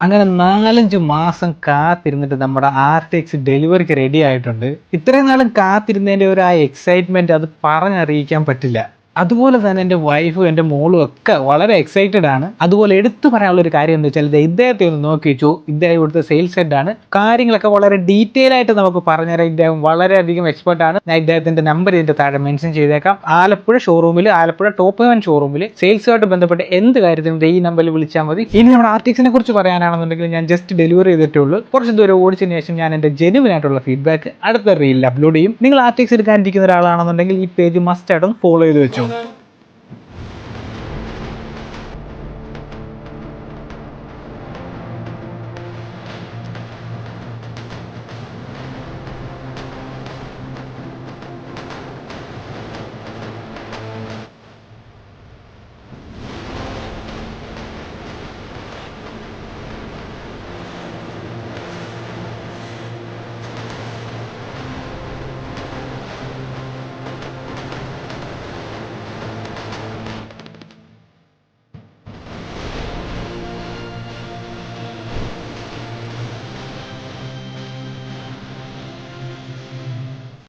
അങ്ങനെ 4-5 മാസം കാത്തിരുന്നിട്ട് നമ്മുടെ RTX ഡെലിവറിക്ക് റെഡി ആയിട്ടുണ്ട്. ഇത്രയും നാളും കാത്തിരുന്നതിൻ്റെ ഒരു ആ എക്സൈറ്റ്മെൻറ്റ് അത് പറഞ്ഞറിയിക്കാൻ പറ്റില്ല. അതുപോലെ തന്നെ എൻ്റെ വൈഫും എൻ്റെ മോളും ഒക്കെ വളരെ എക്സൈറ്റഡ് ആണ്. അതുപോലെ എടുത്തു പറയാനുള്ള ഒരു കാര്യം എന്താ വെച്ചാൽ ഇദ്ദേഹത്തെ ഒന്ന് നോക്കി വെച്ചു. ഇദ്ദേഹം ഇവിടുത്തെ സെയിൽസ് ഹെഡ് ആണ്. കാര്യങ്ങളൊക്കെ വളരെ ഡീറ്റെയിൽ ആയിട്ട് നമുക്ക് പറഞ്ഞുതരാം. ഇദ്ദേഹം വളരെയധികം എക്സ്പെർട്ട് ആണ്. ഞാൻ ഇദ്ദേഹത്തിന്റെ നമ്പർ ഇതിന്റെ താഴെ മെൻഷൻ ചെയ്തേക്കാം. ആലപ്പുഴ ഷോറൂമിൽ, ആലപ്പുഴ ടോപ്പ് 1 ഷോറൂമിൽ സെയിൽസുമായിട്ട് ബന്ധപ്പെട്ട് എന്ത് കാര്യത്തിനും ഈ നമ്പറിൽ വിളിച്ചാൽ മതി. ഇനി നമ്മുടെ RTXനെ കുറിച്ച് പറയാനാണെന്നുണ്ടെങ്കിൽ ഞാൻ ജസ്റ്റ് ഡെലിവറി ചെയ്തിട്ടേ ഉള്ളൂ. കുറച്ച് ദൂരം ഓടിച്ചതിന് ശേഷം ഞാൻ എൻ്റെ ജെനുവിൻ ആയിട്ടുള്ള ഫീഡ്ബാക്ക് അടുത്ത റീലിൽ അപ്ലോഡ് ചെയ്യും. നിങ്ങൾ RTX എടുക്കാനിരിക്കുന്ന ഒരാളാണെന്നുണ്ടെങ്കിൽ ഈ പേജ് മസ്റ്റ് ആയിട്ടും ഫോളോ ചെയ്ത് വെച്ചു.